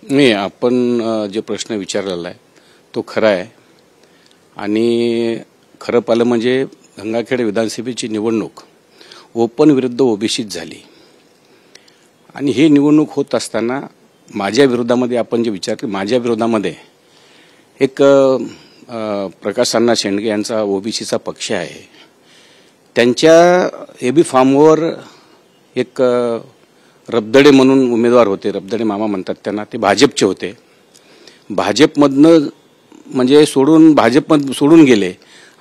नाही, आपण जे प्रश्न विचारलेला आहे तो खरा आहे आणि खरं पाहिलं म्हणजे गंगाखेड विधानसभेची निवडणूक ओपन विरुद्ध ओबीसीत झाली आणि ही निवडणूक होत असताना माझ्या विरोधामध्ये आपण जे विचार केले, माझ्या विरोधामध्ये एक प्रकाश अण्णा शेंडगे यांचा ओबीसीचा पक्ष आहे, त्यांच्या एबी फॉर्मवर एक रबदडे म्हणून उमेदवार होते, रबदडे मामा म्हणतात त्यांना, ते भाजपचे होते. भाजपमधनं म्हणजे भाजपमधून सोडून गेले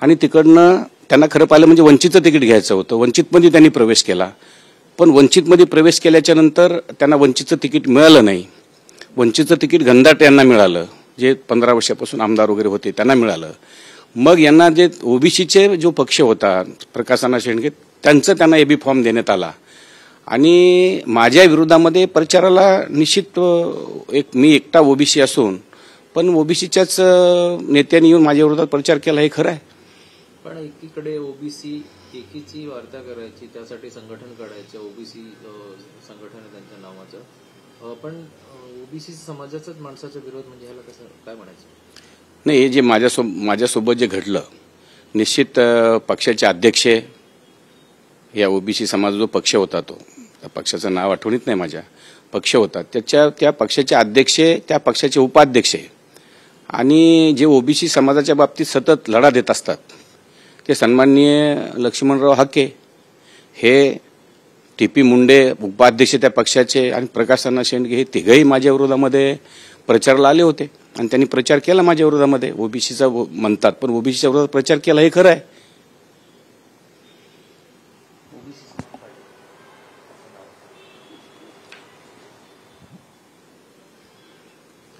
आणि तिकडनं त्यांना खरं पाहिलं म्हणजे वंचितचं तिकीट घ्यायचं होतं. वंचितमध्ये त्यांनी प्रवेश केला, पण वंचितमध्ये प्रवेश केल्याच्या नंतर त्यांना वंचितचं तिकीट मिळालं नाही. वंचितचं तिकीट गंधाटे यांना मिळालं, जे 15 वर्षापासून आमदार वगैरे होते त्यांना मिळालं. मग यांना जे ओबीसीचे जो पक्ष होता प्रकाश अण्णा शेंडगे त्यांना एबी फॉर्म देण्यात आला आणि माझ्या विरोधामध्ये प्रचाराला निश्चित मी एकटा ओबीसी असून पण ओबीसीच्याच नेत्यांनी येऊन माझ्या विरोधात प्रचार केला, हे खरं आहे. पण एकीकडे ओबीसी एकीची वार्ता करायची, त्यासाठी संघटन काढायचं, ओबीसी संघटन आहे त्यांच्या नावाचं, पण ओबीसी समाजाचाच माणसाचा विरोध म्हणजे ह्याला कसं काय म्हणायचं? नाही, हे जे माझ्यासोबत जे घडलं, निश्चित पक्षाचे अध्यक्ष, या ओबीसी समाज जो पक्ष होता तो, त्या पक्षाचं नाव आठवणीत नाही, माझ्या पक्ष होता, त्या पक्षाचे अध्यक्ष, त्या पक्षाचे उपाध्यक्ष आणि जे ओबीसी समाजाच्या बाबतीत सतत लढा देत असतात ते सन्माननीय लक्ष्मणराव हाके, हे टीपी मुंडे उपाध्यक्ष त्या पक्षाचे आणि प्रकाश अण्णा शेंडगे, हे तिघही माझ्या विरोधामध्ये प्रचाराला आले होते आणि त्यांनी प्रचार केला माझ्या विरोधामध्ये. ओबीसीचा म्हणतात पण ओबीसीच्या विरोधात प्रचार केला, हे खरं आहे.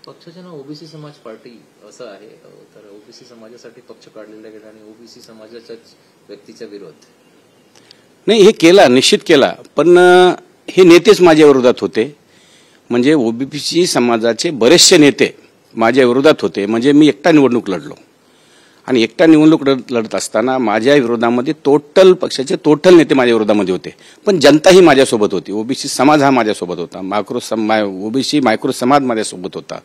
पक्षाचे नाव ओबीसी समाज पार्टी असं आहे, तर ओबीसी समाजासाठी पक्ष काढलेला गेला आणि ओबीसी समाजाच्याच व्यक्तीचा विरोध नाही, हे केला, निश्चित केला, पण हे नेतेच माझ्या विरोधात होते. म्हणजे ओबीसी समाजाचे बरेचसे नेते माझ्या विरोधात होते. म्हणजे मी एकटा निवडणूक लढलो आणि एकटा निवडणूक लढत असताना माझ्या विरोधामध्ये पक्षाचे टोटल नेते माझ्या विरोधामध्ये होते, पण जनताही माझ्यासोबत होती. ओबीसी समाज हा माझ्यासोबत होता, ओबीसी मायक्रो समाज माझ्यासोबत होता,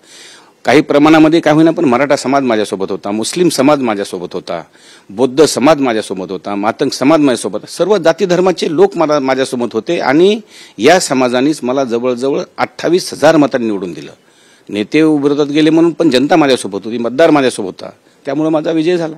काही प्रमाणामध्ये काय होईना पण मराठा समाज माझ्यासोबत होता, मुस्लिम समाज माझ्यासोबत होता, बौद्ध समाज माझ्यासोबत होता, मातंग समाज माझ्यासोबत, सर्व जाती धर्माचे लोक माझ्यासोबत होते आणि या समाजानेच मला जवळजवळ 28,000 मतांनी निवडून दिलं. नेते विरोधात गेले म्हणून, पण जनता माझ्यासोबत होती, मतदार माझ्यासोबत होता, त्यामुळे माझा विजय झाला.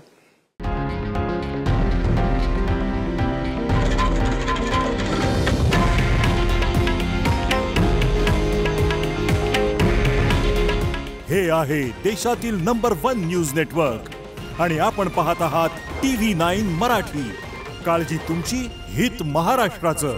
हे आहे देशातील नंबर 1 न्यूज नेटवर्क आणि आपण पाहत आहात TV9 मराठी. काळजी तुमची, हित महाराष्ट्राचं.